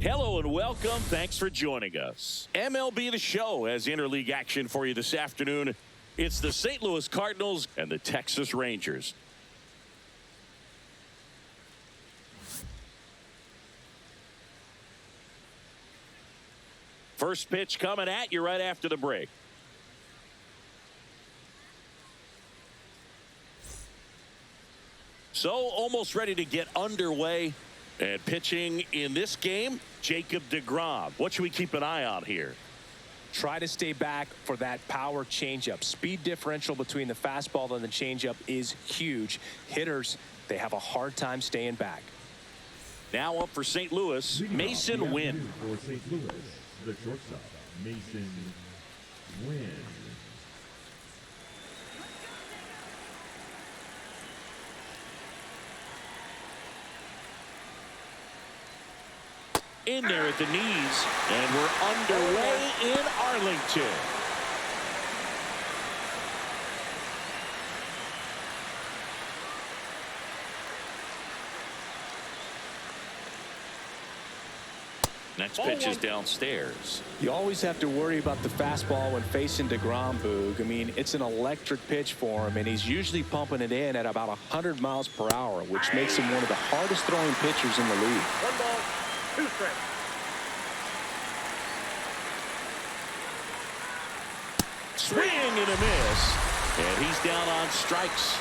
Hello and welcome. Thanks for joining us. MLB The Show has interleague action for you this afternoon. It's the St. Louis Cardinals and the Texas Rangers. First pitch coming at you right after the break. So almost ready to get underway. And pitching in this game, Jacob deGrom. What should we keep an eye on here? Try to stay back for that power changeup. Speed differential between the fastball and the changeup is huge. Hitters, they have a hard time staying back. Now up for St. Louis, Mason Wynn. For St. Louis, the shortstop, Mason Wynn. In there at the knees, and we're underway in Arlington. Next pitch is downstairs. You always have to worry about the fastball when facing deGrom, Boog. I mean, it's an electric pitch for him, and he's usually pumping it in at about 100 miles per hour, which makes him one of the hardest throwing pitchers in the league. 1 ball, 2 strikes. Swing and a miss. And he's down on strikes.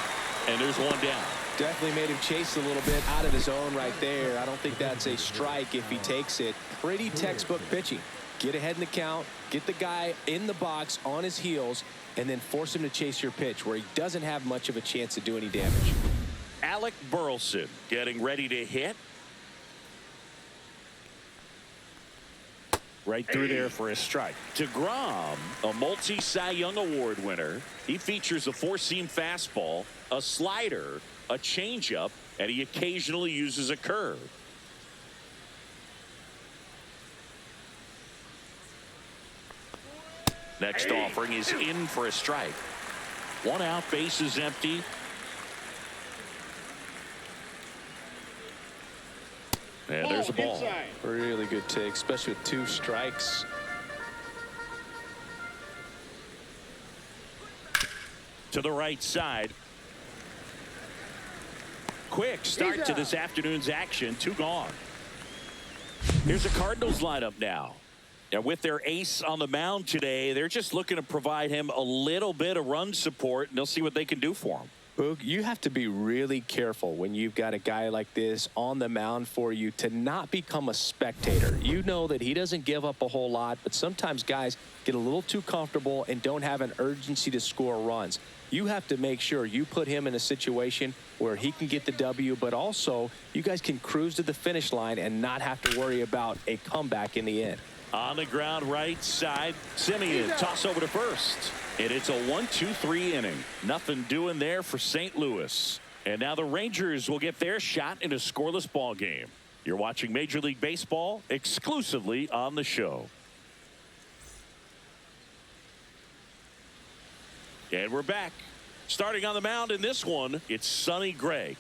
And there's one down. Definitely made him chase a little bit out of his own right there. I don't think that's a strike if he takes it. Pretty textbook pitching. Get ahead in the count, get the guy in the box on his heels, and then force him to chase your pitch where he doesn't have much of a chance to do any damage. Alec Burleson getting ready to hit. Right through there for a strike. deGrom, a multi-Cy Young Award winner. He features a four-seam fastball, a slider, a changeup, and he occasionally uses a curve. Next offering is in for a strike. One out, base is empty. And there's a ball. Really good take, especially with 2 strikes. To the right side. Quick start to this afternoon's action. 2 gone. Here's a Cardinals lineup now. And with their ace on the mound today, they're just looking to provide him a little bit of run support, and they'll see what they can do for him. Boog, you have to be really careful when you've got a guy like this on the mound for you to not become a spectator. You know that he doesn't give up a whole lot, but sometimes guys get a little too comfortable and don't have an urgency to score runs. You have to make sure you put him in a situation where he can get the W, but also you guys can cruise to the finish line and not have to worry about a comeback in the end. On the ground right side, Simeon toss over to first. And it's a 1-2-3 inning. Nothing doing there for St. Louis. And now the Rangers will get their shot in a scoreless ball game. You're watching Major League Baseball exclusively on the show. And we're back. Starting on the mound in this one, it's Sonny Gray.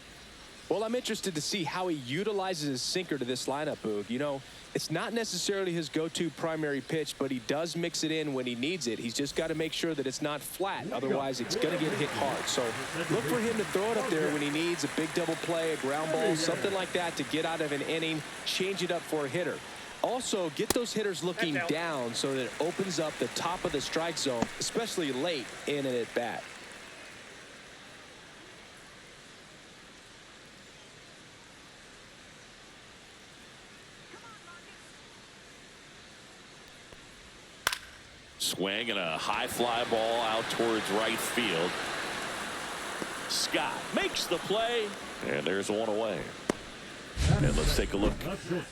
Well, I'm interested to see how he utilizes his sinker to this lineup, Boog. You know, it's not necessarily his go-to primary pitch, but he does mix it in when he needs it. He's just got to make sure that it's not flat. Otherwise, it's going to get hit hard. So look for him to throw it up there when he needs a big double play, a ground ball, something like that to get out of an inning, change it up for a hitter. Also, get those hitters looking down so that it opens up the top of the strike zone, especially late in an at-bat. Swing and a high fly ball out towards right field. Scott makes the play, and there's one away. And let's take a look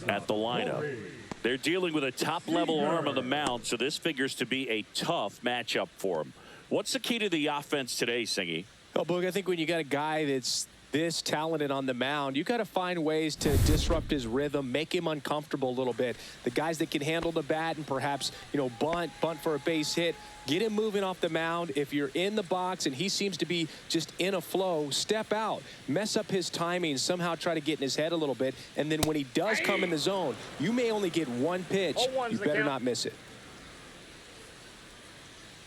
at the lineup. They're dealing with a top-level arm on the mound, so this figures to be a tough matchup for them. What's the key to the offense today, Singy? Well, Boog, I think when you got a guy that's this talented on the mound, you got to find ways to disrupt his rhythm, make him uncomfortable a little bit. The guys that can handle the bat and perhaps, you know, bunt for a base hit, get him moving off the mound. If you're in the box and he seems to be just in a flow, step out, mess up his timing, somehow try to get in his head a little bit. And then when he does come in the zone, you may only get one pitch. You better not miss it.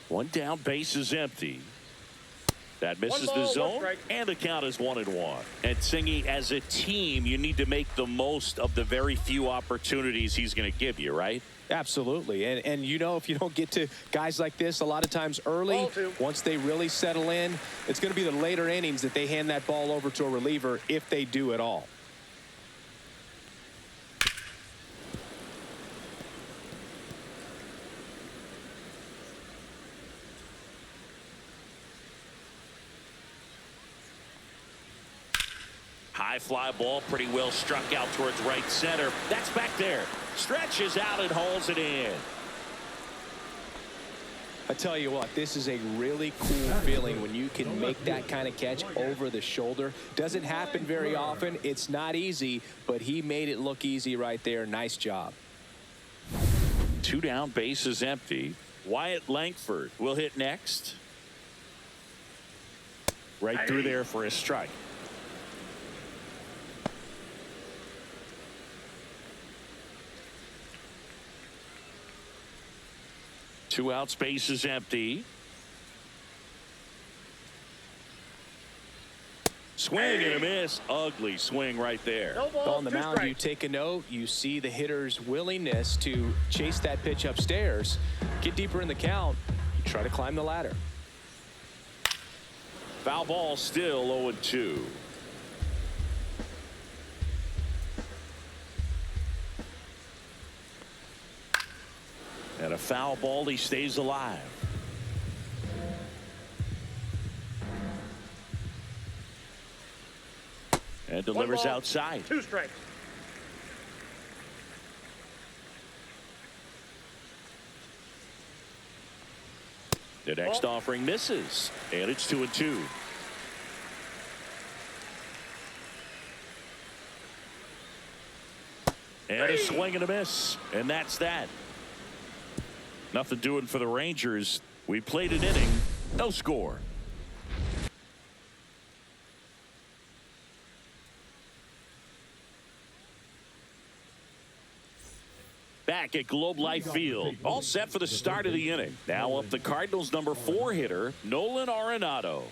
One down, base is empty. That misses the zone, and the count is 1-1. And Singy, as a team, you need to make the most of the very few opportunities he's going to give you, right? Absolutely. And you know, if you don't get to guys like this a lot of times early, once they really settle in, it's going to be the later innings that they hand that ball over to a reliever if they do at all. High fly ball, pretty well struck out towards right center. That's back there. Stretches out and hauls it in. I tell you what, this is a really cool feeling when you can make that kind of catch over the shoulder. Doesn't happen very often. It's not easy, but he made it look easy right there. Nice job. 2 down, base is empty. Wyatt Langford will hit next. Right through there for a strike. Two outs, base is empty. Swing and a miss. Ugly swing right there. On the mound, you take a note. You see the hitter's willingness to chase that pitch upstairs. Get deeper in the count. You try to climb the ladder. Foul ball, still 0-2. And a foul ball, he stays alive. And delivers outside. 2 strikes. The next offering misses, and it's 2-2. And a swing and a miss, and that's that. Nothing doing for the Rangers. We played an inning, no score. Back at Globe Life Field, all set for the start of the inning. Now up the Cardinals' number 4 hitter, Nolan Arenado.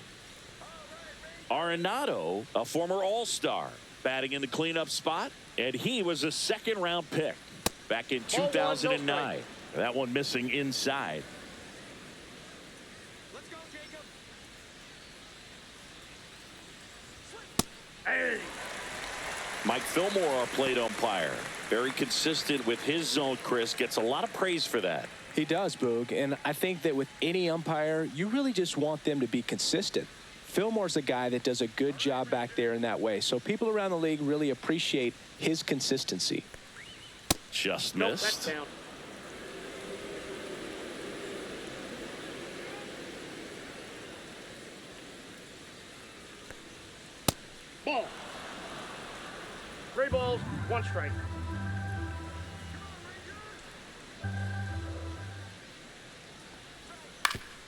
Arenado, a former All-Star, batting in the cleanup spot, and he was a second-round pick back in 2009. That one missing inside. Let's go, Jacob. Mike Fillmore, our plate umpire. Very consistent with his zone, Chris. Gets a lot of praise for that. He does, Boog. And I think that with any umpire, you really just want them to be consistent. Fillmore's a guy that does a good job back there in that way. So people around the league really appreciate his consistency. Just missed. That's down. Ball. 3 balls, 1 strike.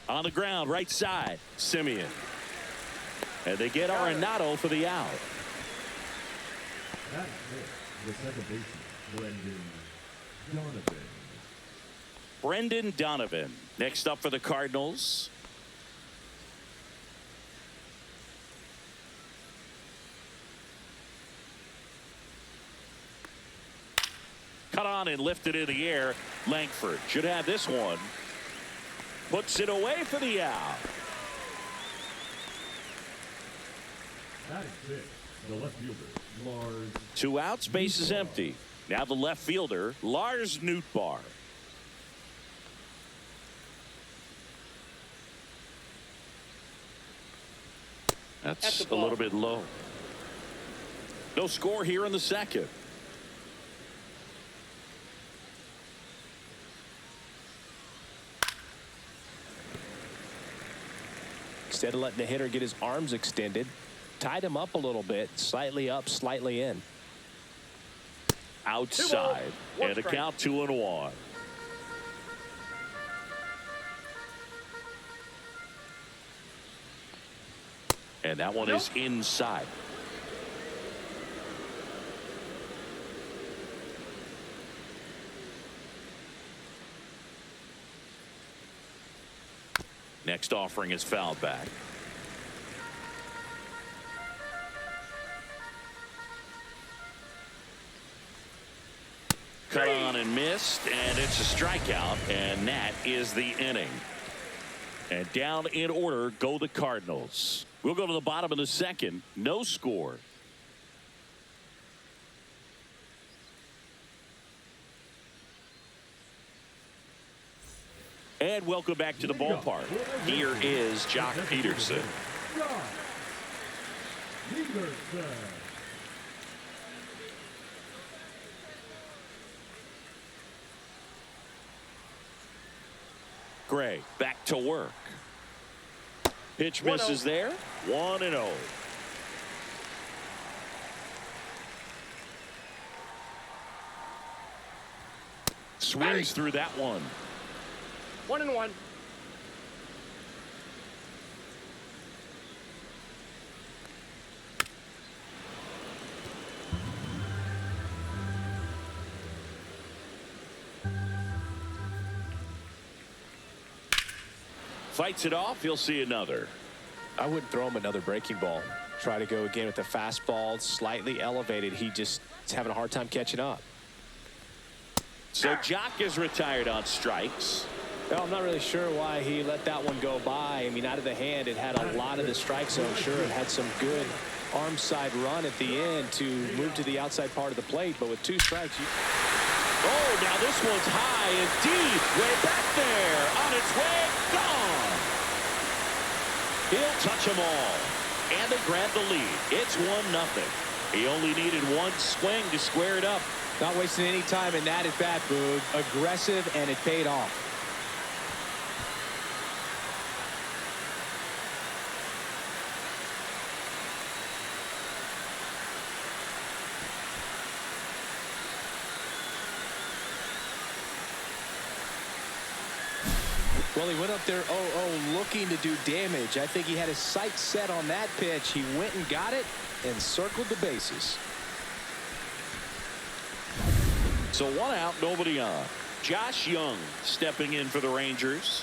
On the ground, right side, Simeon. And they get Arenado for the out. That's it. The second baseman, Brendan Donovan. Brendan Donovan, next up for the Cardinals. Cut on and lifted in the air. Langford should have this one. Puts it away for the out. That is it. The left fielder, Lars. 2 outs, base is empty. Now the left fielder, Lars Nootbaar. That's a little bit low. No score here in the second. Instead of letting the hitter get his arms extended, Tied him up a little bit, slightly up, slightly in. Outside, and a count 2-1. And that one is inside. Next offering is fouled back. Cut on and missed, and it's a strikeout, and that is the inning. And down in order go the Cardinals. We'll go to the bottom of the second. No score. And welcome back to the ballpark. Here is Jock Peterson. Gray back to work. Pitch misses there. 1-0. Swings through that one. 1-1. Fights it off. He'll see another. I wouldn't throw him another breaking ball. Try to go again with the fastball, slightly elevated. He just is having a hard time catching up. So Jock is retired on strikes. Well, I'm not really sure why he let that one go by. I mean, out of the hand, it had a lot of the strike zone. Sure, it had some good arm side run at the end to move to the outside part of the plate, but with 2 strikes, Oh, now this one's high and deep, way back there, on its way, gone. He'll touch them all, and they grab the lead. It's 1-0. He only needed 1 swing to square it up. not wasting any time in that at bat, Boog. Aggressive, and it paid off. Well, he went up there 0-0 looking to do damage. I think he had his sights set on that pitch. He went and got it and circled the bases. So 1 out, nobody on. Josh Young stepping in for the Rangers.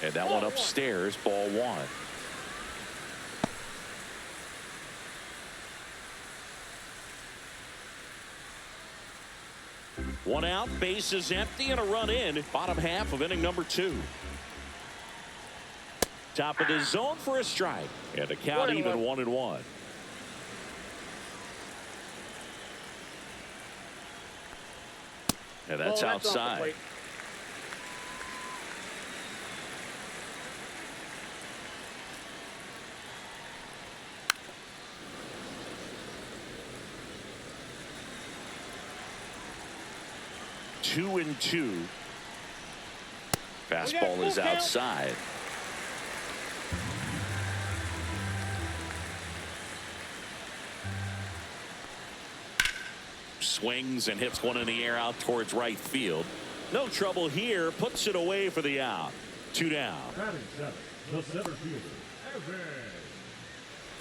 And that one upstairs, ball 1. One out, bases empty, and a run in. Bottom half of inning number 2. Top of the zone for a strike. And a count even 1-1. And that's outside. 2-2. Fastball is outside. Swings and hits one in the air out towards right field. No trouble here. Puts it away for the out. 2 down.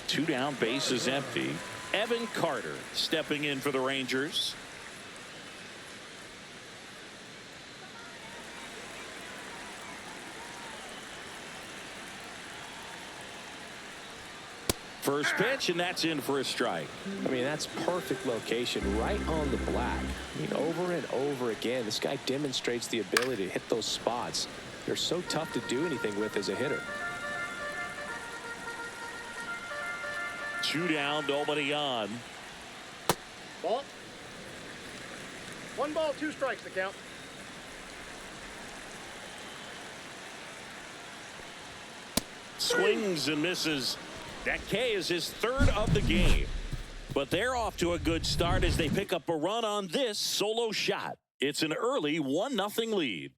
2 down, base is empty. Evan Carter stepping in for the Rangers. First pitch, and that's in for a strike. I mean, that's perfect location, right on the black. I mean, over and over again, this guy demonstrates the ability to hit those spots. They're so tough to do anything with as a hitter. 2 down, nobody on. Ball. 1 ball, 2 strikes to count. Swings and misses. That K is his 3rd of the game. But they're off to a good start as they pick up a run on this solo shot. It's an early 1-0 lead.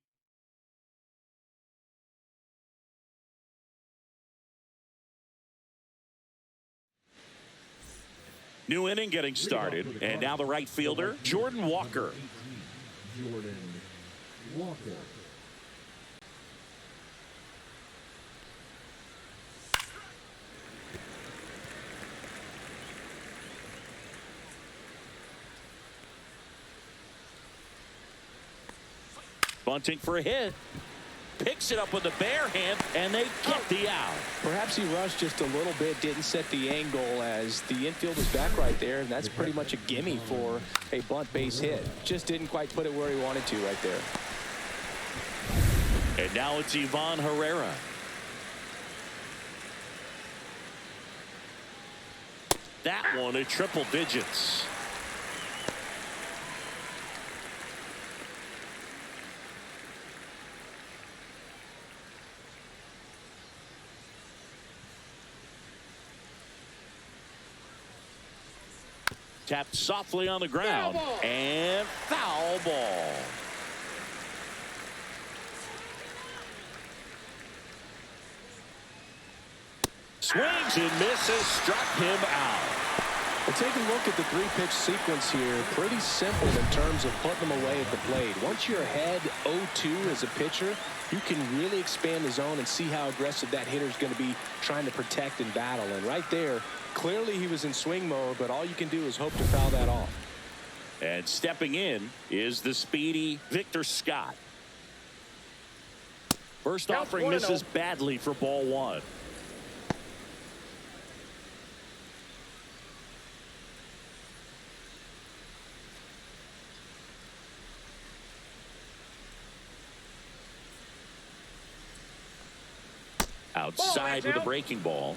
New inning getting started, and now the right fielder, Jordan Walker. Jordan Walker. Bunting for a hit. Picks it up with the bare hand, and they get the out. Perhaps he rushed just a little bit, didn't set the angle as the infield was back right there, and that's pretty much a gimme for a bunt base hit. Just didn't quite put it where he wanted to right there. And now it's Ivan Herrera. That one at triple digits. Tapped softly on the ground, and foul ball. Swings and misses, struck him out. Well, take a look at the three-pitch sequence here. Pretty simple in terms of putting them away at the plate. Once you're ahead 0-2 as a pitcher, you can really expand the zone and see how aggressive that hitter is going to be trying to protect and battle. And right there, clearly he was in swing mode, but all you can do is hope to foul that off. And stepping in is the speedy Victor Scott. First offering misses badly for ball one. Outside with a breaking ball.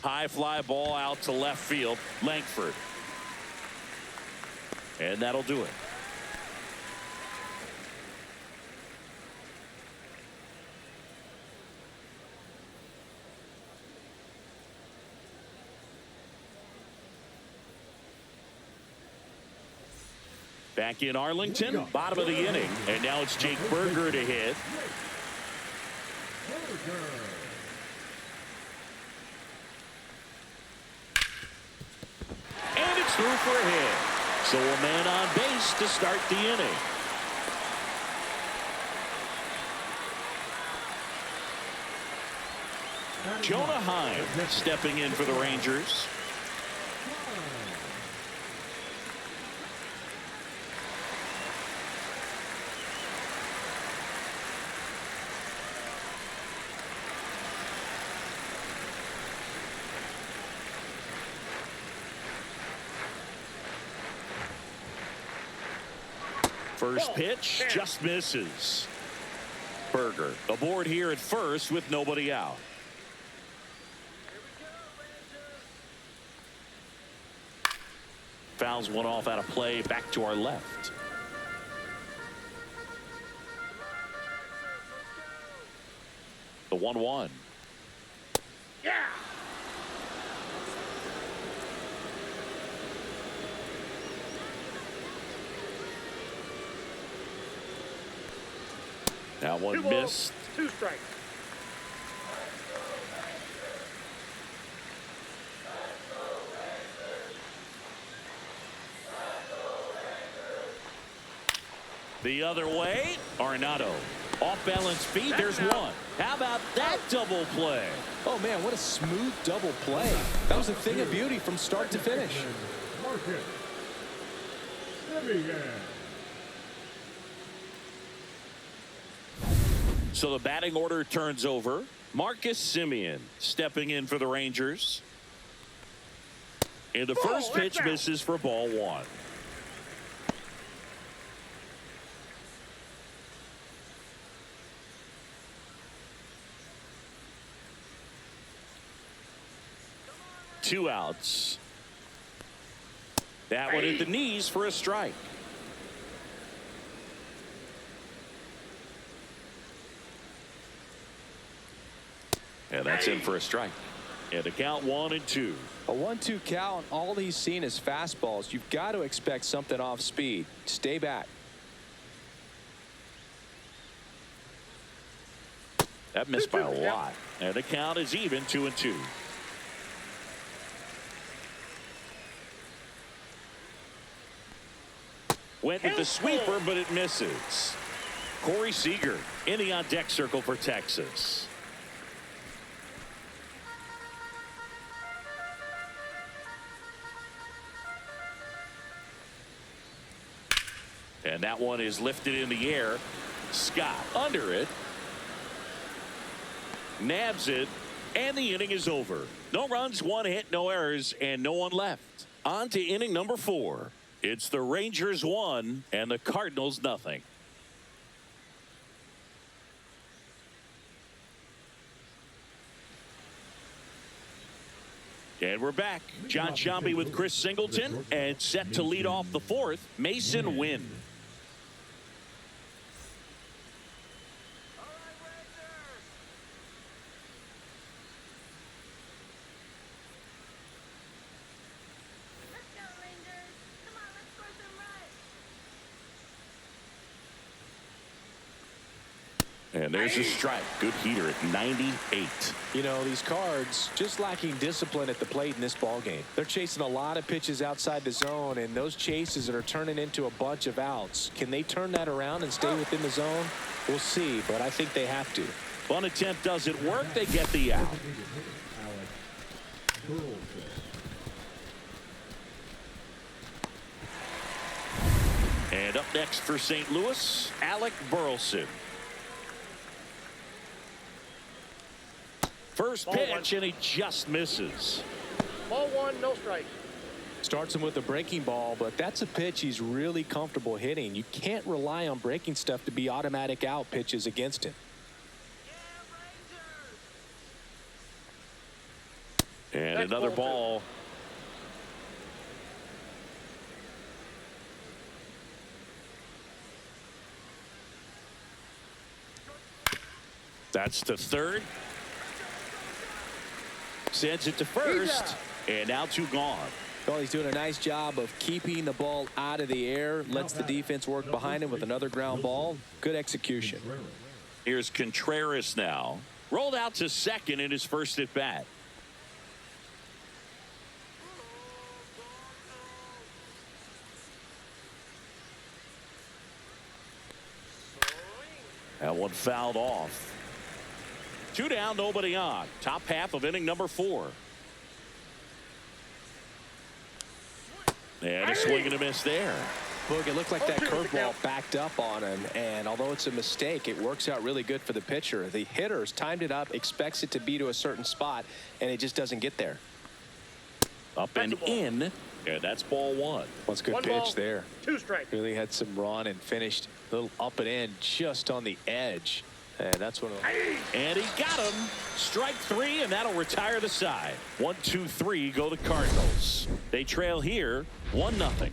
High fly ball out to left field. Langford. And that'll do it. Back in Arlington, bottom of the inning, and now it's Jake Berger to hit. And it's through for a hit. So a man on base to start the inning. Jonah Heim stepping in for the Rangers. First pitch just misses. Berger aboard here at first with nobody out. Fouls one off out of play, back to our left. The 1-1. Yeah. That one missed. 2 strikes. The other way, Arenado. Off balance feet, there's one. How about that double play? Oh man, what a smooth double play. That was a thing of beauty from start to finish. So the batting order turns over. Marcus Semien stepping in for the Rangers. And the first pitch misses for ball one. Two outs. That one at the knees for a strike. And that's in for a strike. And the count 1-2. A 1-2 count. All he's seen is fastballs. You've got to expect something off speed. Stay back. That missed by a lot. And the count is even 2-2. Went with the sweeper, but it misses. Corey Seager in the on-deck circle for Texas. And that one is lifted in the air. Scott under it. Nabs it. And the inning is over. No runs, one hit, no errors, and no one left. On to inning number 4. It's the Rangers 1 and the Cardinals nothing. And we're back. John Sciambi with Chris Singleton, and set to lead off the 4th, Mason Wynn. And there's a strike. Good heater at 98. You know, these Cards just lacking discipline at the plate in this ball game. They're chasing a lot of pitches outside the zone, and those chases are turning into a bunch of outs. Can they turn that around and stay within the zone? We'll see, but I think they have to. One attempt doesn't work. They get the out. And up next for St. Louis, Alec Burleson. First pitch, and he just misses. Ball 1, no strike. Starts him with a breaking ball, but that's a pitch he's really comfortable hitting. You can't rely on breaking stuff to be automatic out pitches against him. And another ball. That's to third. Sends it to first, and now 2 gone. Well, he's doing a nice job of keeping the ball out of the air, lets the defense work behind him with another ground ball. Good execution. Here's Contreras now. Rolled out to second in his first at bat. That one fouled off. 2 down, nobody on. Top half of inning number 4. And a swing and a miss there. Look, it looked like that curveball backed up on him, and although it's a mistake, it works out really good for the pitcher. The hitter's timed it up, expects it to be to a certain spot, and it just doesn't get there. Up and in, and that's ball 1. That's a good pitch there. 2 strikes. Really had some run and finished a little up and in just on the edge. And that's one of them. And he got him. Strike 3, and that'll retire the side. 1, 2, 3 go the Cardinals. They trail here 1-0.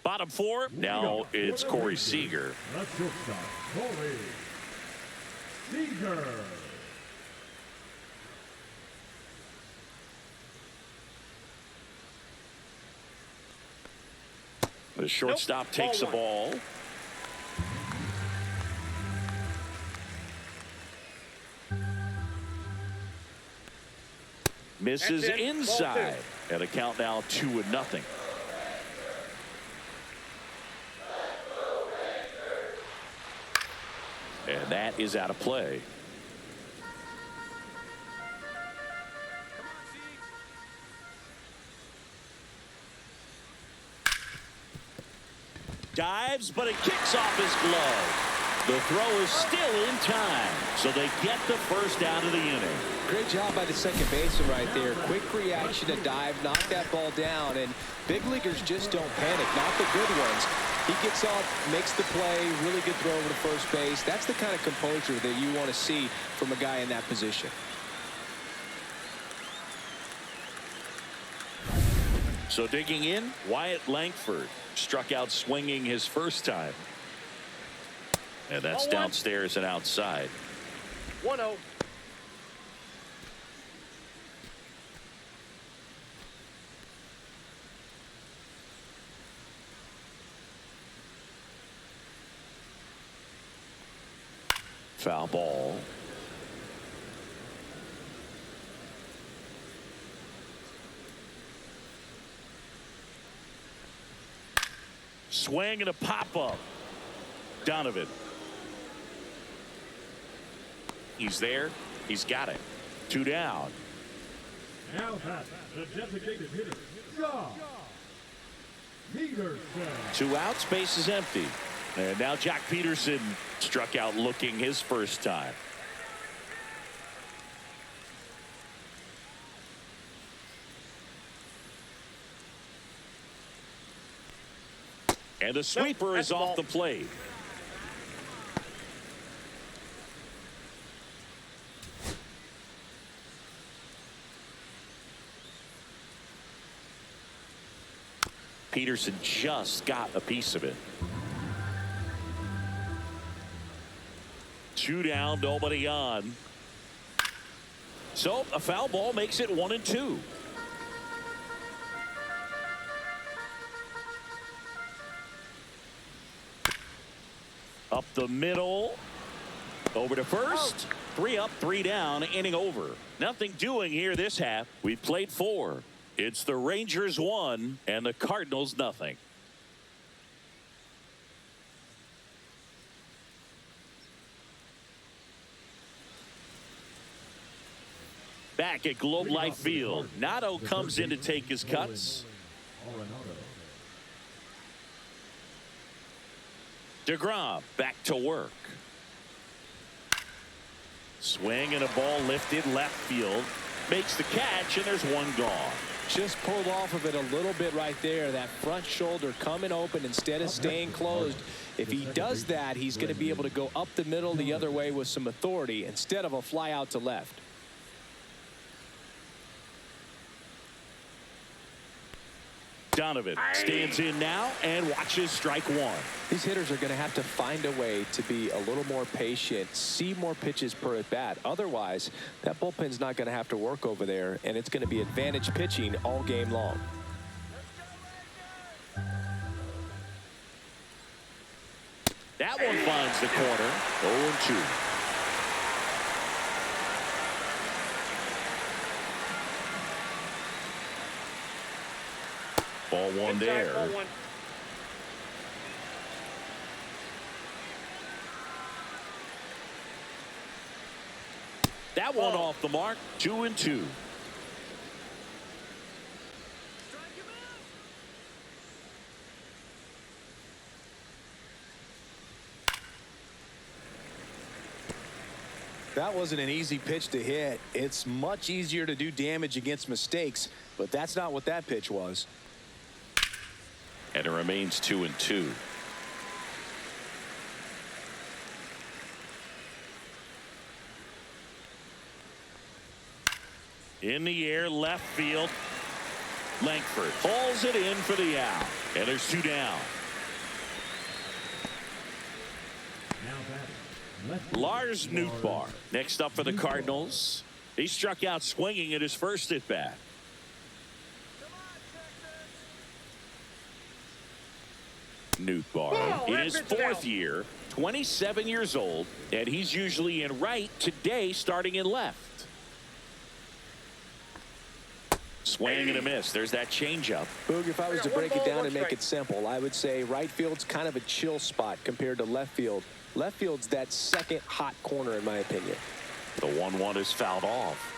Bottom 4. Now it's Corey Seager. That's shortstop, Corey Seager. The shortstop takes the ball. Misses inside. And a count now 2-0. And that is out of play. Dives, but it kicks off his glove. The throw is still in time, so they get the first out of the inning. Great job by the second baseman right there. Quick reaction to dive, knock that ball down, and big leaguers just don't panic, not the good ones. He gets up, makes the play, really good throw over to first base. That's the kind of composure that you want to see from a guy in that position. So digging in, Wyatt Langford struck out swinging his first time. And that's downstairs and outside. 1-0. Foul ball. Swing and a pop-up. Donovan. He's there. He's got it. 2 down. Now that's the designated hitter, Josh Peterson. 2 outs, base is empty. And now Jack Peterson struck out looking his first time. And the sweeper is off the plate. Peterson just got a piece of it. 2 down, nobody on. So a foul ball makes it 1-2. Up the middle. Over to first. 3 up, 3 down, inning over. Nothing doing here this half. We've played 4. It's the Rangers 1 and the Cardinals nothing. Back at Globe Life Field, Nato comes in to take his cuts. DeGrom back to work. Swing and a ball lifted left field. Makes the catch, and there's 1 gone. Just pulled off of it a little bit right there. That front shoulder coming open instead of staying closed. If he does that, he's going to be able to go up the middle the other way with some authority instead of a fly out to left. Donovan stands in now and watches strike 1. These hitters are going to have to find a way to be a little more patient, see more pitches per at bat. Otherwise, that bullpen's not going to have to work over there, and it's going to be advantage pitching all game long. That one finds the corner. 0-2. Ball 1 there. Ball 1. That one off the mark. 2-2. That wasn't an easy pitch to hit. It's much easier to do damage against mistakes, but that's not what that pitch was. And it remains 2-2. In the air, left field. Langford hauls it in for the out. And there's 2 down. Lars Nootbaar next up for the Cardinals. He struck out swinging at his first at bat. Nootbaar in his 4th year, 27 years old, and he's usually in right, today starting in left. Swing and a miss. There's that changeup. Boog, if I was to break it down and make it simple, I would say right field's kind of a chill spot compared to left field. Left field's that second hot corner, in my opinion. The 1-1 is fouled off.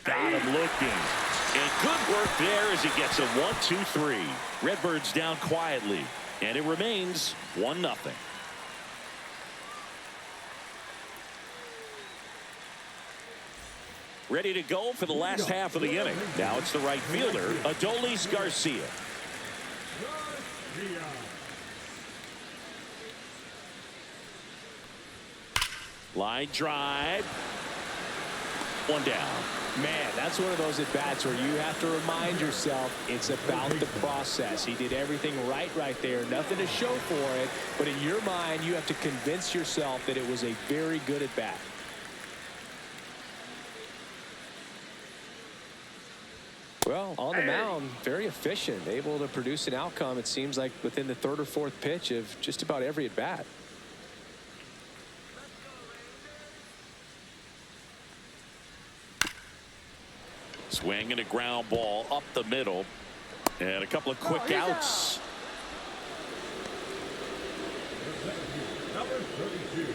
Got him looking. And good work there as he gets a 1-2-3. Redbirds down quietly. And it remains 1-0. Ready to go for the last half of the inning. Now it's the right fielder, Adolis Garcia. Line drive. 1 down. Man, that's one of those at-bats where you have to remind yourself it's about the process. He did everything right there. Nothing to show for it. But in your mind, you have to convince yourself that it was a very good at-bat. Well, on the mound, very efficient, able to produce an outcome, it seems like, within the third or fourth pitch of just about every at-bat. Swinging a ground ball up the middle. And a couple of quick outs. Number 32.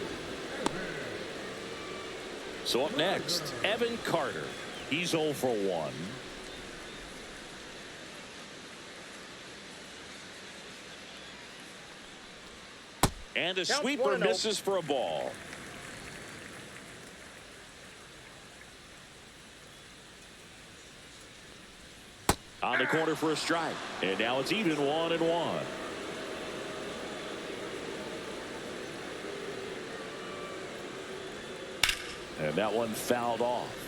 So up next, Evan Carter. He's 0 for 1. And a sweeper misses for a ball. On the corner for a strike. And now it's even 1-1. And that one fouled off.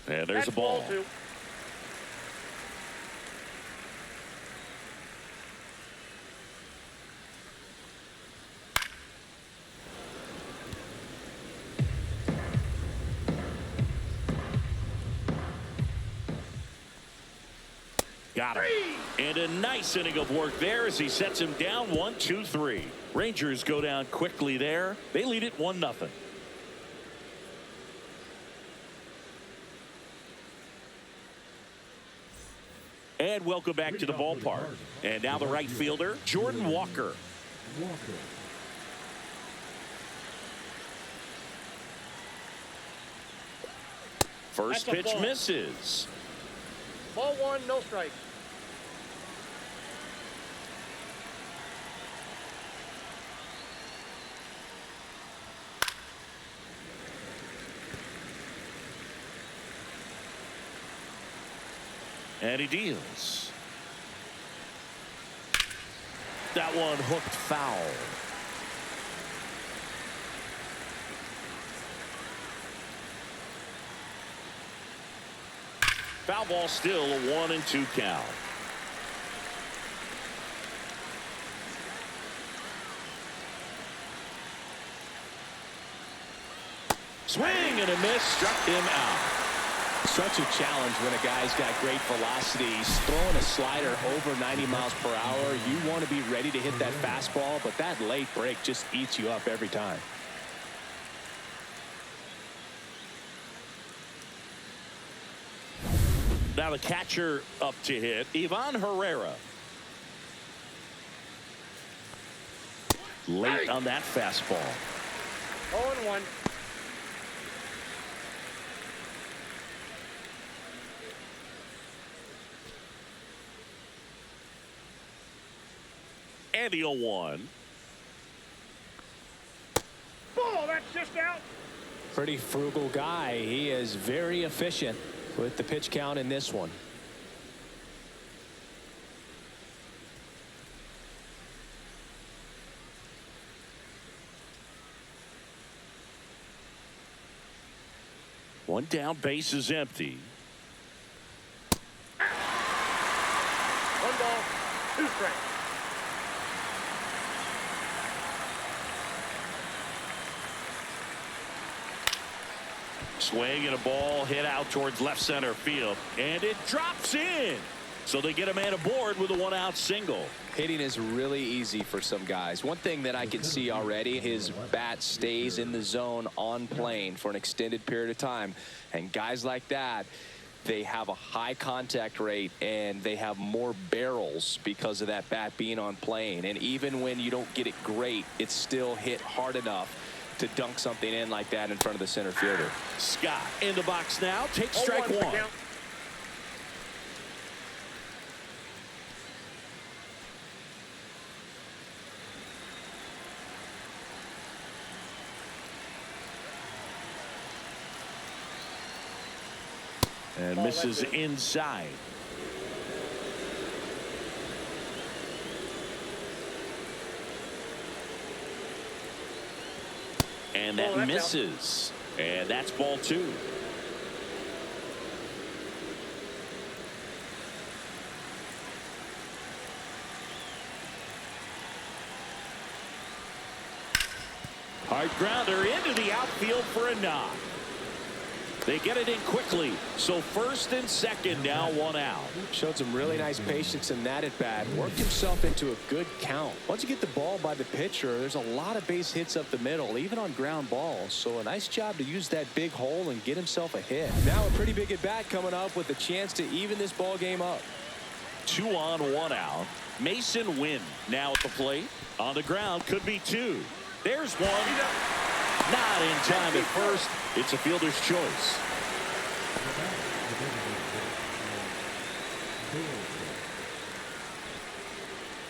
And there's a ball. Got him. And a nice inning of work there as he sets him down 1-2-3. Rangers go down quickly there. They lead it 1-0. And welcome back to the ballpark. And now the right fielder, Jordan Walker. First pitch misses. Ball 1, no strike. And he deals. That one hooked foul. Foul ball, still a 1-2 count. Swing and a miss, struck him out. Such a challenge when a guy's got great velocity. He's throwing a slider over 90 miles per hour. You want to be ready to hit that fastball, but that late break just eats you up every time. Now the catcher up to hit, Ivan Herrera. Late on that fastball. 0-1. And the 0-1. Ball, that's just out. Pretty frugal guy. He is very efficient with the pitch count in this one. One down, base is empty. 1 ball, 2 strikes. Swing and a ball hit out towards left center field. And it drops in. So they get a man aboard with a 1-out single. Hitting is really easy for some guys. One thing that I can see already, his bat stays in the zone on plane for an extended period of time. And guys like that, they have a high contact rate and they have more barrels because of that bat being on plane. And even when you don't get it great, it's still hit hard enough to dunk something in like that in front of the center fielder. Scott in the box now. Takes strike 1. And misses inside. And that misses. And that's ball 2. Hard grounder into the outfield for a knock. They get it in quickly. So first and second, now one out. Showed some really nice patience in that at bat. Worked himself into a good count. Once you get the ball by the pitcher, there's a lot of base hits up the middle, even on ground balls. So a nice job to use that big hole and get himself a hit. Now a pretty big at bat coming up with a chance to even this ball game up. 2 on, 1 out. Mason Wynn now at the plate. On the ground, could be 2. There's one. Not in time at first. It's a fielder's choice.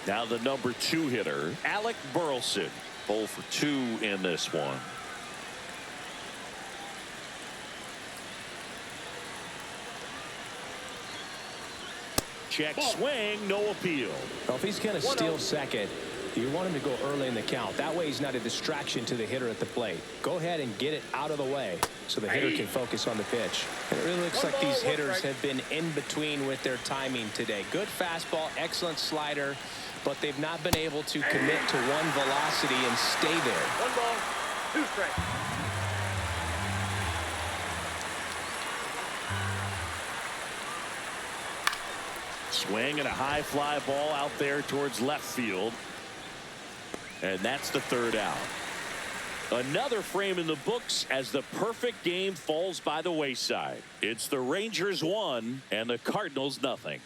Now the number 2 hitter, Alec Burleson. 0 for 2 in this one. Check swing, no appeal. Well, if he's going to steal second, you want him to go early in the count. That way he's not a distraction to the hitter at the plate. Go ahead and get it out of the way so the hitter can focus on the pitch. And it really looks like these hitters have been in between with their timing today. Good fastball, excellent slider, but they've not been able to commit to one velocity and stay there. 1 ball, 2 strikes. Swing and a high fly ball out there towards left field. And that's the 3rd out. Another frame in the books as the perfect game falls by the wayside. It's the Rangers 1 and the Cardinals nothing.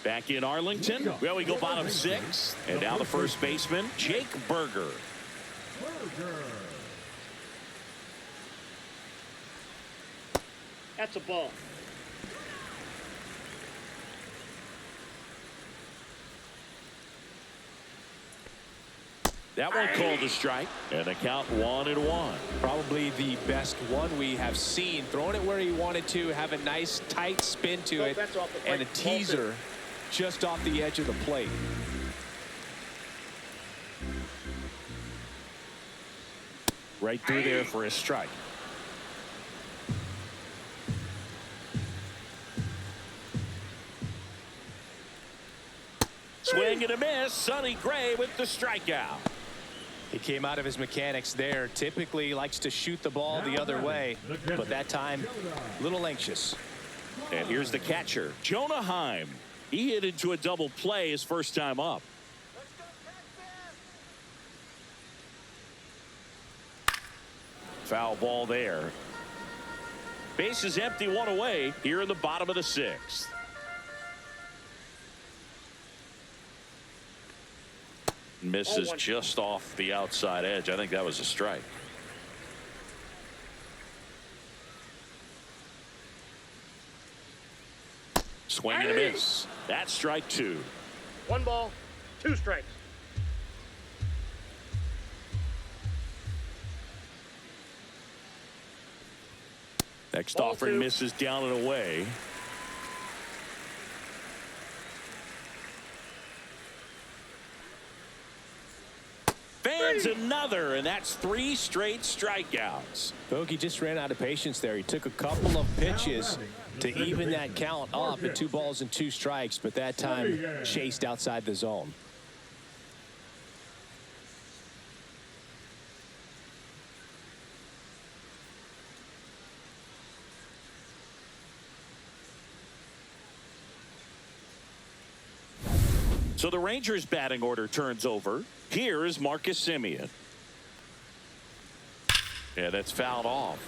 Back in Arlington. Well, we go bottom 6. And now the first baseman, Jake Berger. That's a ball. That one called a strike, and the count 1-1. Probably the best one we have seen. Throwing it where he wanted to, have a nice tight spin to it, and a teaser just off the edge of the plate. Right through there for a strike. Swing and a miss. Sonny Gray with the strikeout. He came out of his mechanics there. Typically likes to shoot the ball the other way, but that time a little anxious. And here's the catcher, Jonah Heim. He hit into a double play his first time up. Foul ball there. Base is empty, 1 away here in the bottom of the 6th. Misses just off the outside edge. I think that was a strike. Swing and a miss. That's strike 2. 1 ball, 2 strikes. Next Ball offering 2. misses down and away. Fans another, and that's 3 straight strikeouts. Bogey just ran out of patience there. He took a couple of pitches to even that count up at 2 balls and 2 strikes, but that time chased outside the zone. So the Rangers batting order turns over. Here is Marcus Semien. Yeah, that's fouled off.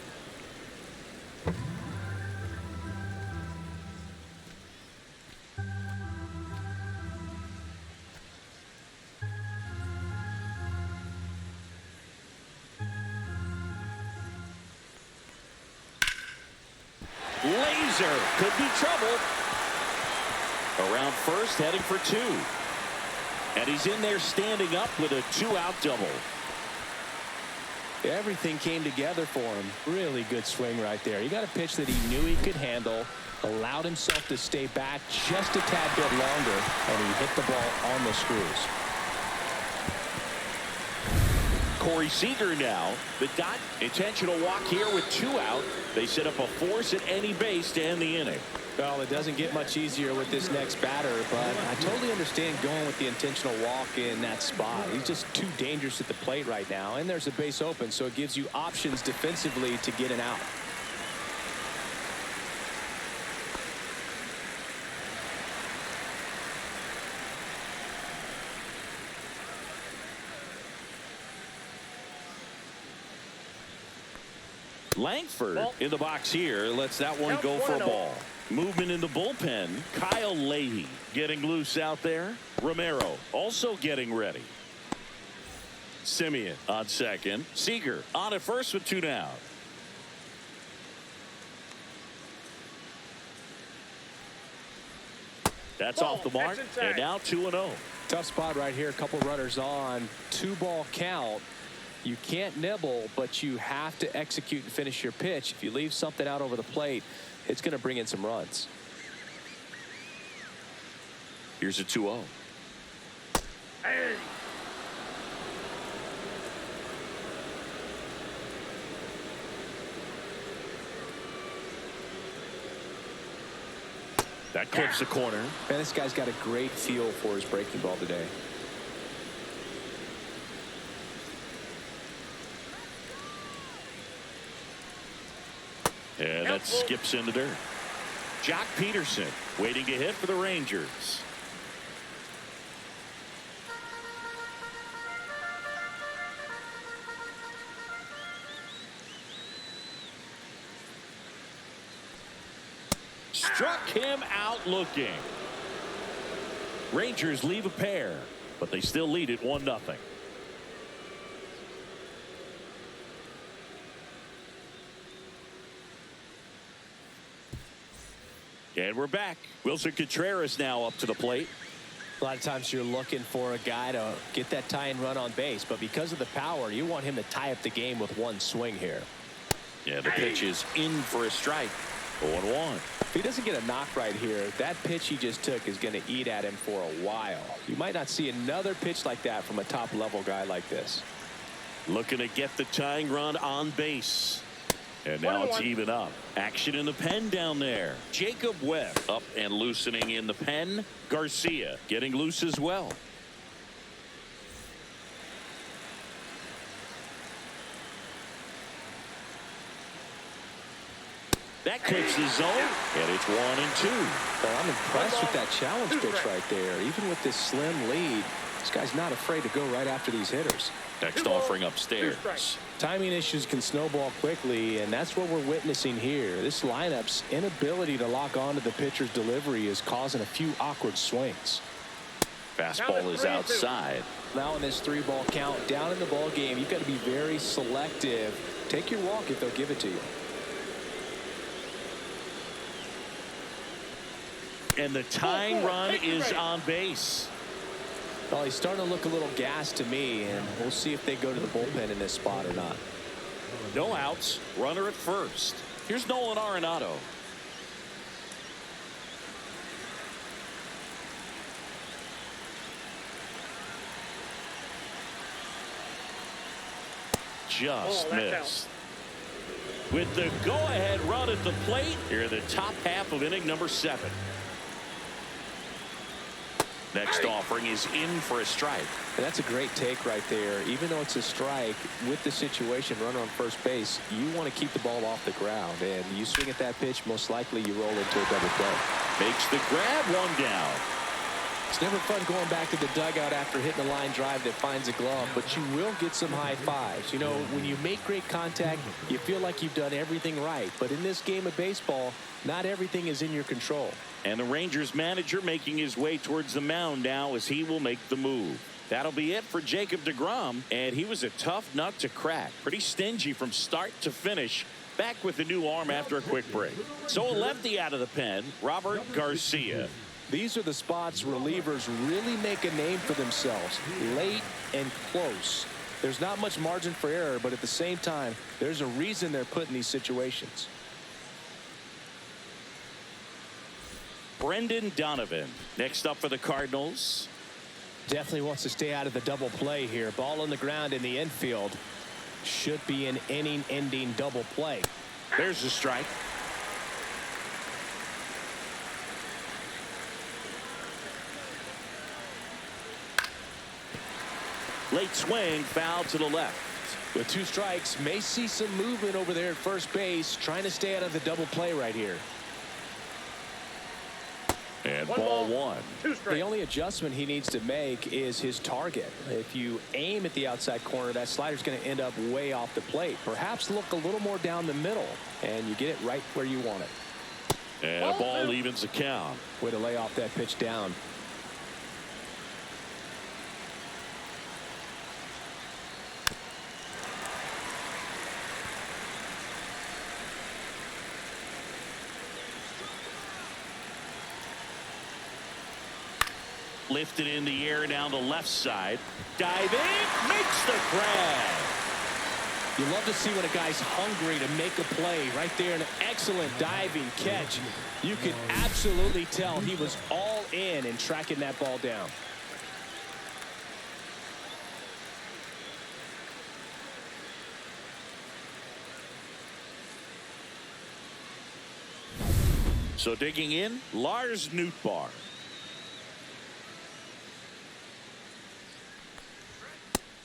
Laser could be trouble. Around first, heading for 2. And he's in there standing up with a 2-out double. Everything came together for him. Really good swing right there. He got a pitch that he knew he could handle, allowed himself to stay back just a tad bit longer, and he hit the ball on the screws. Corey Seager now. The intentional walk here with 2 out. They set up a force at any base to end the inning. Well, it doesn't get much easier with this next batter, but I totally understand going with the intentional walk in that spot. He's just too dangerous at the plate right now, and there's a base open, so it gives you options defensively to get an out. Langford in the box here lets that one go for a ball. Movement in the bullpen. Kyle Leahy getting loose out there. Romero also getting ready. Simeon on second. Seager on at first with 2 down. That's off the mark. And now 2-0. Tough spot right here. A couple runners on. 2-ball count. You can't nibble, but you have to execute and finish your pitch. If you leave something out over the plate, it's going to bring in some runs. Here's a 2-0. Hey. That clips the corner. Man, this guy's got a great feel for his breaking ball today. And that skips in the dirt. Jock Peterson waiting to hit for the Rangers. Struck him out looking. Rangers leave a pair, but they still lead it 1-0. And we're back. Wilson Contreras now up to the plate. A lot of times you're looking for a guy to get that tying run on base, but because of the power, you want him to tie up the game with one swing here. Yeah, the pitch is in for a strike. 0-1. If he doesn't get a knock right here, that pitch he just took is going to eat at him for a while. You might not see another pitch like that from a top-level guy like this. Looking to get the tying run on base. And now it's even up. Action in the pen down there. Jacob Webb up and loosening in the pen. Garcia getting loose as well. That clips the zone, and it's 1-2. Well, I'm impressed with that challenge pitch right there. Even with this slim lead, this guy's not afraid to go right after these hitters. Next offering upstairs. Timing issues can snowball quickly, and that's what we're witnessing here. This lineup's inability to lock onto the pitcher's delivery is causing a few awkward swings. Fastball is outside. Now in this 3-ball count, down in the ball game, you've got to be very selective. Take your walk if they'll give it to you. And the tying run is on base. Well, he's starting to look a little gassed to me, and we'll see if they go to the bullpen in this spot or not. No outs. Runner at first. Here's Nolan Arenado. Just missed. With the go-ahead run at the plate, here in the top half of inning number 7. Next offering is in for a strike. And that's a great take right there. Even though it's a strike, with the situation, runner on first base, you want to keep the ball off the ground. And you swing at that pitch, most likely you roll into a double play. Makes the grab, 1 down. It's never fun going back to the dugout after hitting a line drive that finds a glove, but you will get some high fives. You know, when you make great contact, you feel like you've done everything right. But in this game of baseball, not everything is in your control. And the Rangers manager making his way towards the mound now as he will make the move. That'll be it for Jacob deGrom, and he was a tough nut to crack. Pretty stingy from start to finish. Back with a new arm after a quick break. So a lefty out of the pen, Robert Garcia. These are the spots relievers really make a name for themselves, late and close. There's not much margin for error, but at the same time, there's a reason they're put in these situations. Brendan Donovan next up for the Cardinals. Definitely wants to stay out of the double play here. Ball on the ground in the infield. Should be an inning-ending double play. There's the strike. Late swing, foul to the left. With 2 strikes, may see some movement over there at first base, trying to stay out of the double play right here. And ball 1. 2 strikes. The only adjustment he needs to make is his target. If you aim at the outside corner, that slider's going to end up way off the plate. Perhaps look a little more down the middle, and you get it right where you want it. And a ball evens the count. Way to lay off that pitch down. Lifted in the air down the left side. Diving, makes the grab. You love to see when a guy's hungry to make a play. Right there, an excellent diving catch. You could absolutely tell he was all in tracking that ball down. So digging in, Lars Nootbaar.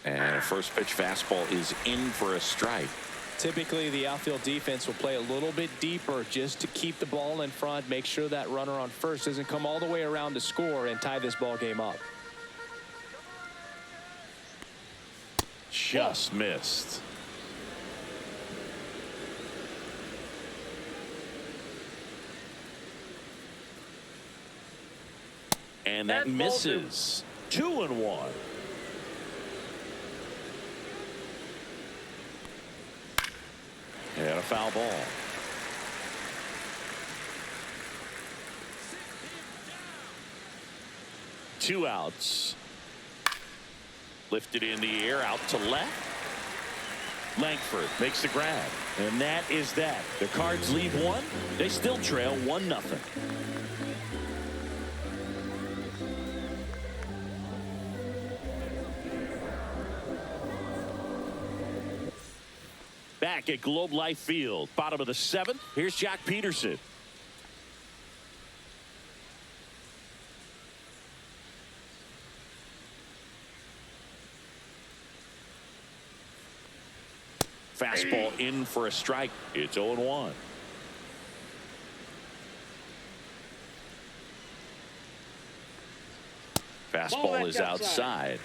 And a first pitch fastball is in for a strike. Typically, the outfield defense will play a little bit deeper just to keep the ball in front, make sure that runner on first doesn't come all the way around to score and tie this ball game up. Just missed. And that misses. 2-1. And a foul ball. Two outs. Lifted in the air, out to left. Langford makes the grab. And that is that. The Cards leave one. They still trail 1-0. Back at Globe Life Field, bottom of the 7th. Here's Jack Peterson. Fastball in for a strike. It's 0-1. Fastball is outside.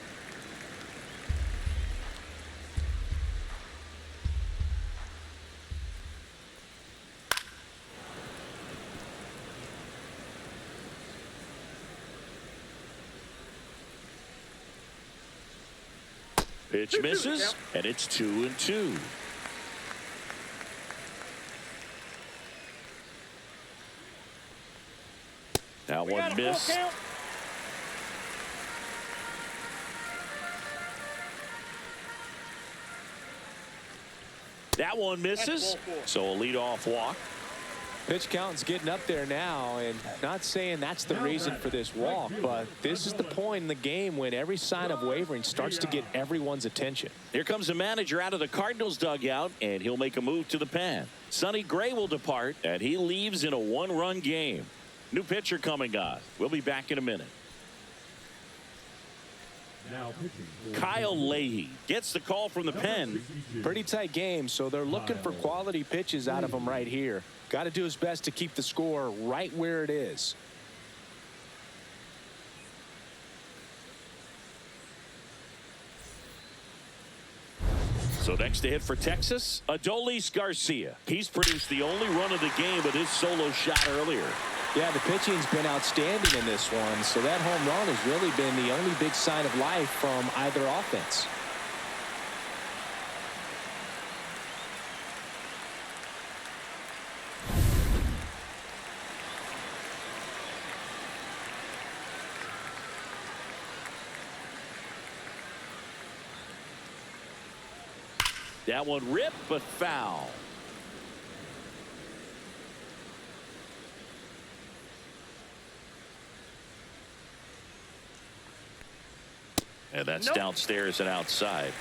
Pitch misses, and it's 2-2. That one missed. That one misses. So a leadoff walk. Pitch count's getting up there now, and not saying that's the reason for this walk, but this is the point in the game when every sign of wavering starts to get everyone's attention. Here comes the manager out of the Cardinals dugout, and he'll make a move to the pen. Sonny Gray will depart, and he leaves in a 1-run game. New pitcher coming on. We'll be back in a minute. Now pitching. Kyle Leahy gets the call from the pen. Pretty tight game, so they're looking for quality pitches out of him right here. Got to do his best to keep the score right where it is. So next to hit for Texas, Adolis Garcia. He's produced the only run of the game with his solo shot earlier. Yeah, the pitching's been outstanding in this one, so that home run has really been the only big sign of life from either offense. That one ripped, but foul. And that's downstairs and outside.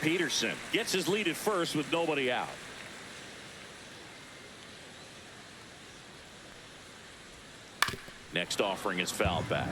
Peterson gets his lead at first with nobody out. Next offering is fouled back.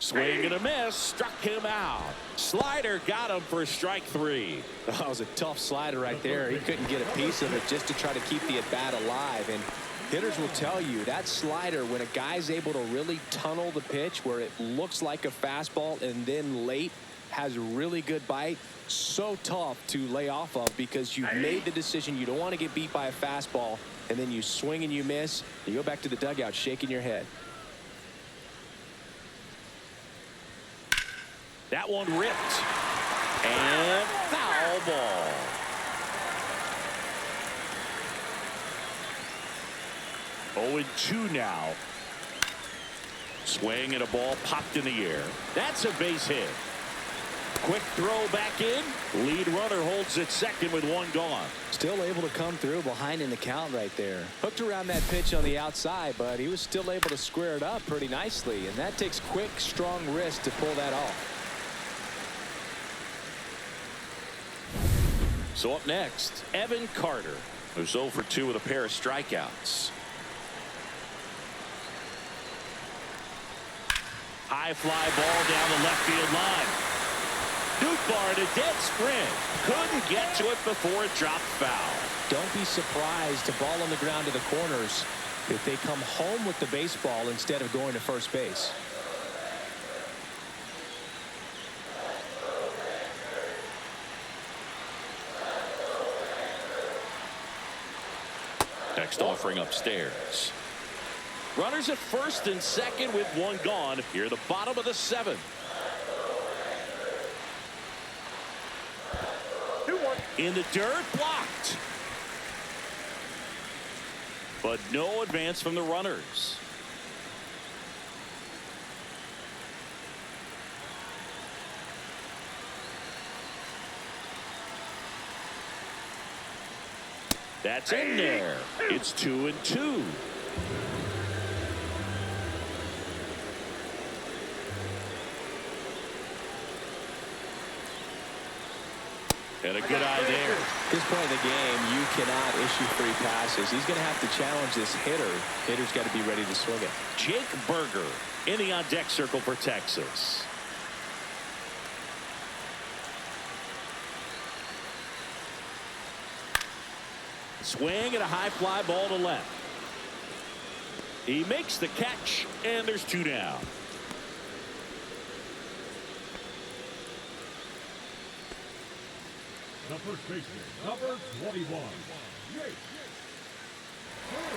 Swing and a miss, struck him out. Slider got him for strike 3. That was a tough slider right there. He couldn't get a piece of it just to try to keep the at-bat alive. And hitters will tell you that slider, when a guy's able to really tunnel the pitch where it looks like a fastball and then late has really good bite, so tough to lay off of because you've made the decision you don't want to get beat by a fastball, and then you swing and you miss. You go back to the dugout shaking your head. That one ripped. And foul ball. Oh, 2 now. Swing and a ball popped in the air. That's a base hit. Quick throw back in. Lead runner holds at second with 1 gone. Still able to come through behind in the count right there. Hooked around that pitch on the outside, but he was still able to square it up pretty nicely. And that takes quick, strong wrist to pull that off. So up next, Evan Carter, who's 0 for 2 with a pair of strikeouts. High fly ball down the left field line. Nootbaar in a dead sprint. Couldn't get to it before it dropped foul. Don't be surprised to ball on the ground to the corners if they come home with the baseball instead of going to first base. Next offering upstairs. Runners at first and second with 1 gone. Here the bottom of the 7th. 2-1. In the dirt, blocked. But no advance from the runners. That's in there. It's 2-2. And a good eye there. At this point in the game, you cannot issue free passes. He's going to have to challenge this hitter. Hitter's got to be ready to swing it. Jake Berger in the on-deck circle for Texas. Swing and a high fly ball to left. He makes the catch, and there's 2 down. The first baseman, number 21,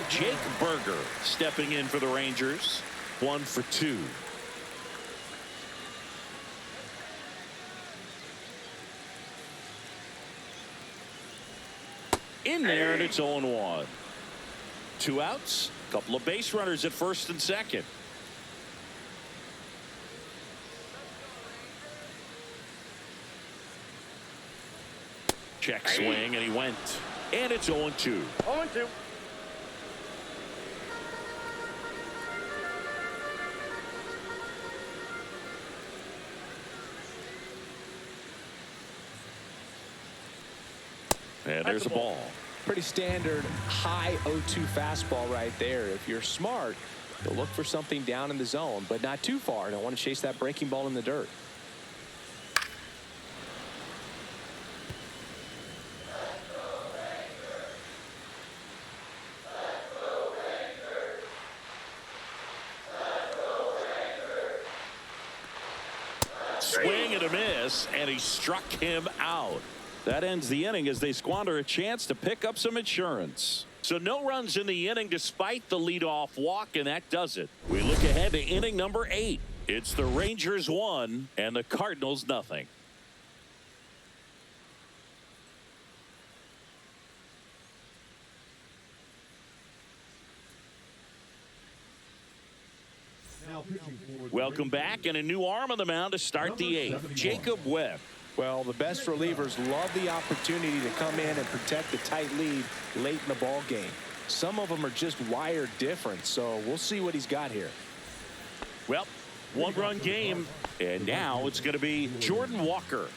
Jake Berger stepping in for the Rangers. 1 for 2. In there, and it's 0-1. 2 outs. Couple of base runners at first and second. Check swing, and he went. And it's 0-2. 0-2. And there's a ball. Pretty standard high 0-2 fastball right there. If you're smart, you'll look for something down in the zone, but not too far. Don't want to chase that breaking ball in the dirt. Swing and a miss, and he struck him out. That ends the inning as they squander a chance to pick up some insurance. So no runs in the inning despite the leadoff walk, and that does it. We look ahead to inning number 8. It's the Rangers 1 and the Cardinals nothing. Welcome back, and a new arm on the mound to start the 8th. Jacob Webb. Well, the best relievers love the opportunity to come in and protect the tight lead late in the ball game. Some of them are just wired different, so we'll see what he's got here. Well, 1-run game, and now it's going to be Jordan Walker.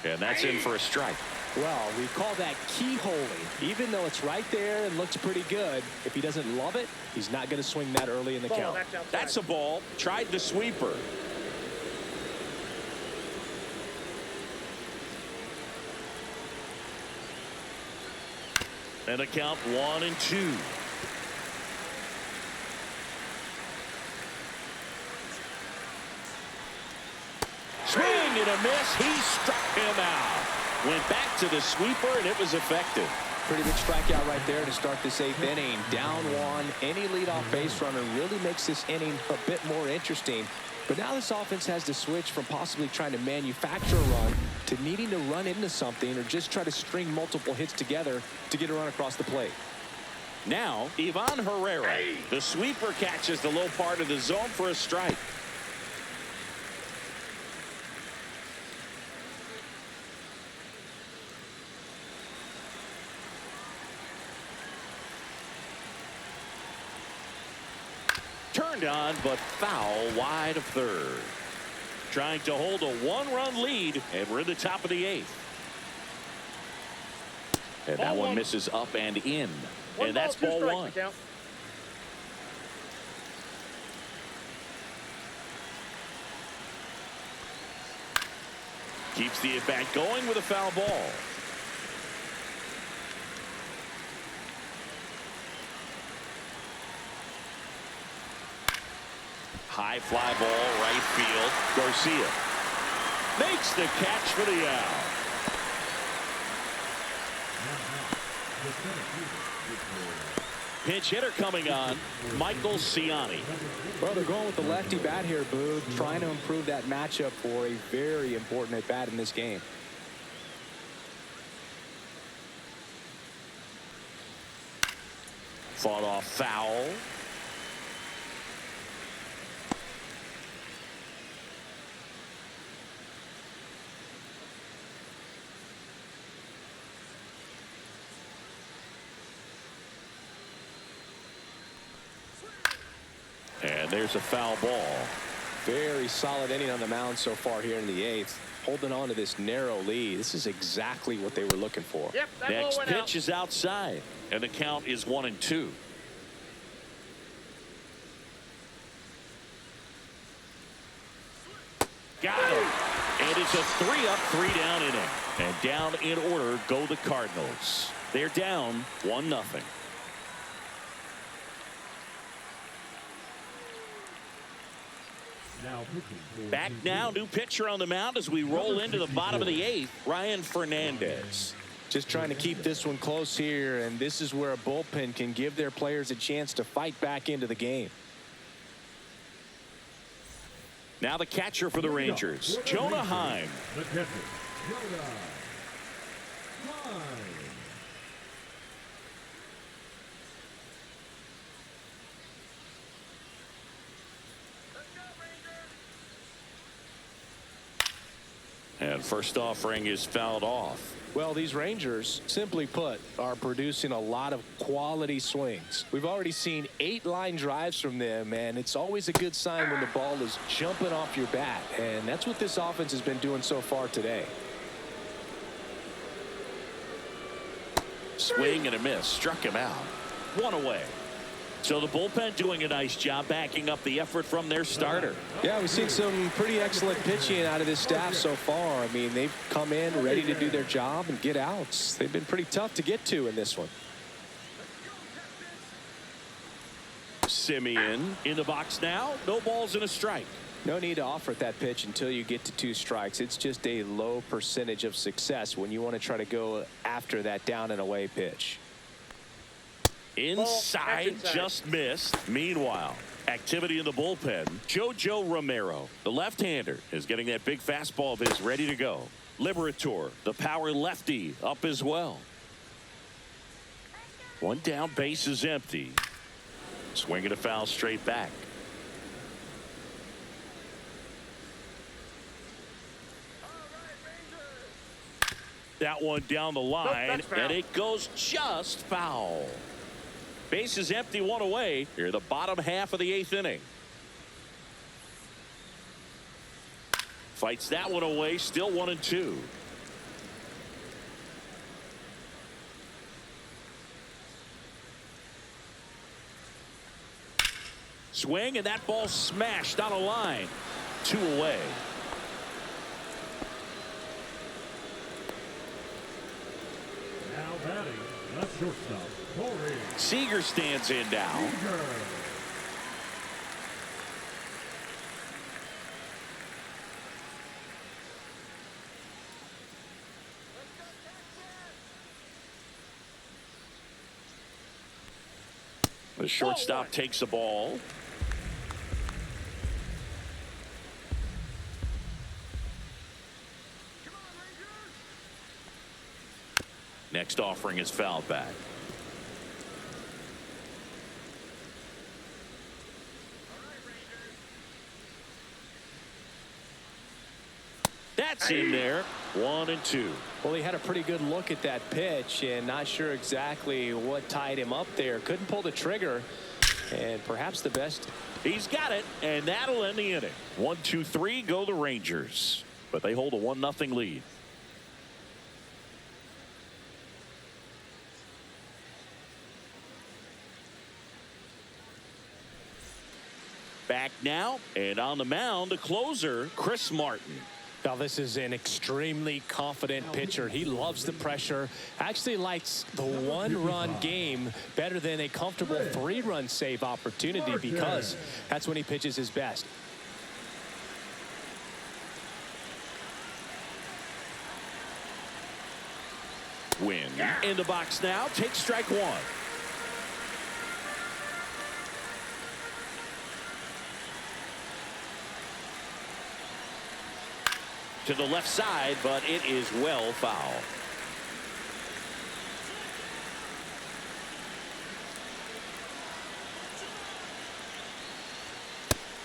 And that's in for a strike. Well, we call that keyholing. Even though it's right there and looks pretty good, if he doesn't love it, he's not going to swing that early in the count. That's a ball. Tried the sweeper. And a count 1-2. Swing and a miss. He struck him out. Went back to the sweeper, and it was effective. Pretty big strikeout right there to start this 8th inning. Down 1. Any leadoff base runner really makes this inning a bit more interesting. But now this offense has to switch from possibly trying to manufacture a run to needing to run into something or just try to string multiple hits together to get a run across the plate. Now, Ivan Herrera. The sweeper catches the low part of the zone for a strike. Turned on, but foul wide of third. Trying to hold a 1-run lead, and we're in the top of the 8th. And that one misses up and in. And that's ball 1. Keeps the at-bat going with a foul ball. High fly ball, right field. Garcia makes the catch for the out. Pinch hitter coming on, Michael Ciani. Well, they're going with the lefty bat here, Boog, trying to improve that matchup for a very important at bat in this game. Fought off foul. And there's a foul ball. Very solid inning on the mound so far here in the 8th. Holding on to this narrow lead. This is exactly what they were looking for. Yep, Next pitch is outside, and the count is 1-2. Got him. And it's a 3-up, 3-down inning. And down in order go the Cardinals. They're down 1-0. Back now, new pitcher on the mound as we roll into the bottom of the 8th, Ryan Fernandez. Just trying to keep this one close here, and this is where a bullpen can give their players a chance to fight back into the game. Now the catcher for the Rangers, Jonah Heim. The catcher, Jonah Heim. And first offering is fouled off. Well, these Rangers, simply put, are producing a lot of quality swings. We've already seen 8 line drives from them, and it's always a good sign when the ball is jumping off your bat. And that's what this offense has been doing so far today. Swing and a miss. Struck him out. 1 away. So the bullpen doing a nice job backing up the effort from their starter. Yeah, we've seen some pretty excellent pitching out of this staff so far. I mean, they've come in ready to do their job and get outs. They've been pretty tough to get to in this one. Simeon in the box now. No balls and a strike. No need to offer at that pitch until you get to 2 strikes. It's just a low percentage of success when you want to try to go after that down and away pitch. Inside, just missed. Meanwhile, activity in the bullpen. JoJo Romero, the left-hander, is getting that big fastball of his ready to go. Liberator, the power lefty, up as well. 1 down, base is empty. Swinging a foul straight back. That one down the line, and it goes just foul. Base is empty, 1 away. Here, the bottom half of the 8th inning. Fights that one away, still 1-2. Swing, and that ball smashed on a line. 2 away. Now batting, the shortstop, Corey. Seager stands in now. The shortstop takes the ball. Next offering is fouled back. That's in there. 1-2. Well, he had a pretty good look at that pitch and not sure exactly what tied him up there. Couldn't pull the trigger, and perhaps the best. He's got it, and that'll end the inning. 1-2-3 go the Rangers, but they hold a 1-0 lead. Back now, and on the mound, the closer, Chris Martin. Now, this is an extremely confident pitcher. He loves the pressure. Actually likes the 1-run game better than a comfortable 3-run save opportunity because that's when he pitches his best. Win in the box now. Take strike 1. To the left side, but it is well foul.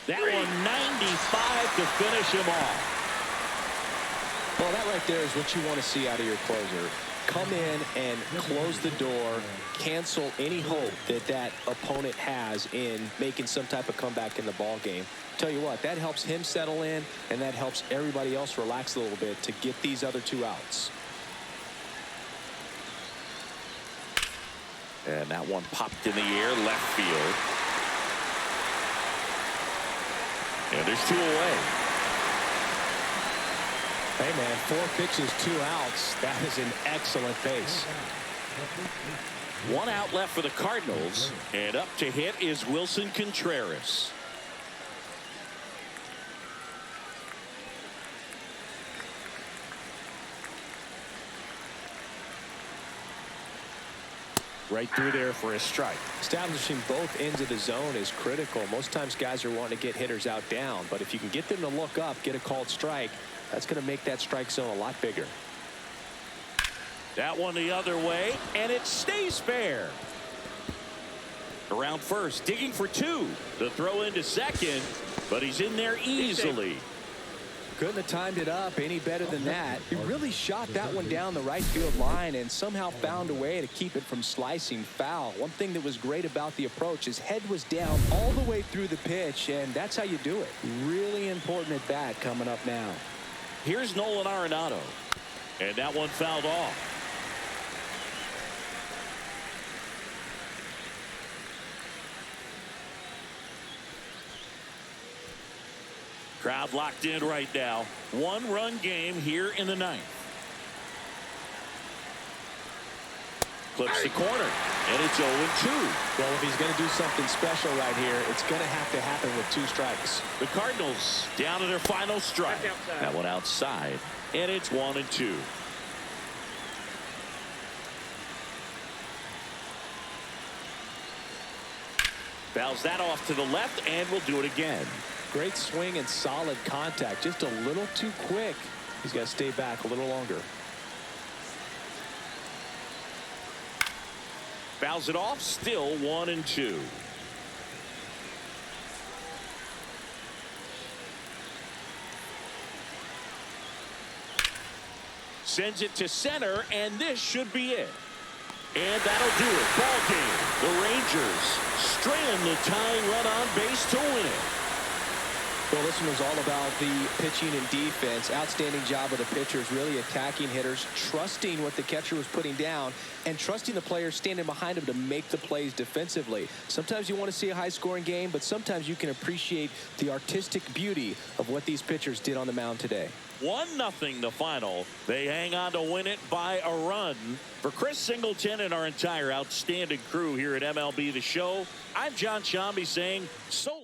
That one 95 to finish him off. Well, that right there is what you want to see out of your closer. Come in and close the door, cancel any hope that that opponent has in making some type of comeback in the ball game. Tell you what, that helps him settle in, and that helps everybody else relax a little bit to get these other 2 outs. And that one popped in the air, left field. And there's 2 away. Hey, man, 4 pitches, 2 outs. That is an excellent pace. 1 out left for the Cardinals, and up to hit is Wilson Contreras. Right through there for a strike. Establishing both ends of the zone is critical. Most times guys are wanting to get hitters out down, but if you can get them to look up, get a called strike, that's going to make that strike zone a lot bigger. That one the other way, and it stays fair. Around first, digging for 2. The throw into second, but he's in there easily. Couldn't have timed it up any better than that. He really shot that one down the right field line and somehow found a way to keep it from slicing foul. One thing that was great about the approach, his head was down all the way through the pitch, and that's how you do it. Really important at bat coming up now. Here's Nolan Arenado, and that one fouled off. Crowd locked in right now. 1-run game here in the 9th. Clips the corner, and it's 0-2. Well, if he's going to do something special right here, it's going to have to happen with 2 strikes. The Cardinals down to their final strike. That one outside, and it's 1-2. Fouls that off to the left, and we'll do it again. Great swing and solid contact. Just a little too quick. He's got to stay back a little longer. Fouls it off, still 1-2. Sends it to center, and this should be it. And that'll do it. Ball game. The Rangers strand the tying run on base to win it. Well, this one was all about the pitching and defense. Outstanding job of the pitchers, really attacking hitters, trusting what the catcher was putting down, and trusting the players standing behind him to make the plays defensively. Sometimes you want to see a high-scoring game, but sometimes you can appreciate the artistic beauty of what these pitchers did on the mound today. 1-0 the final. They hang on to win it by a run. For Chris Singleton and our entire outstanding crew here at MLB The Show, I'm John Shambi saying so long.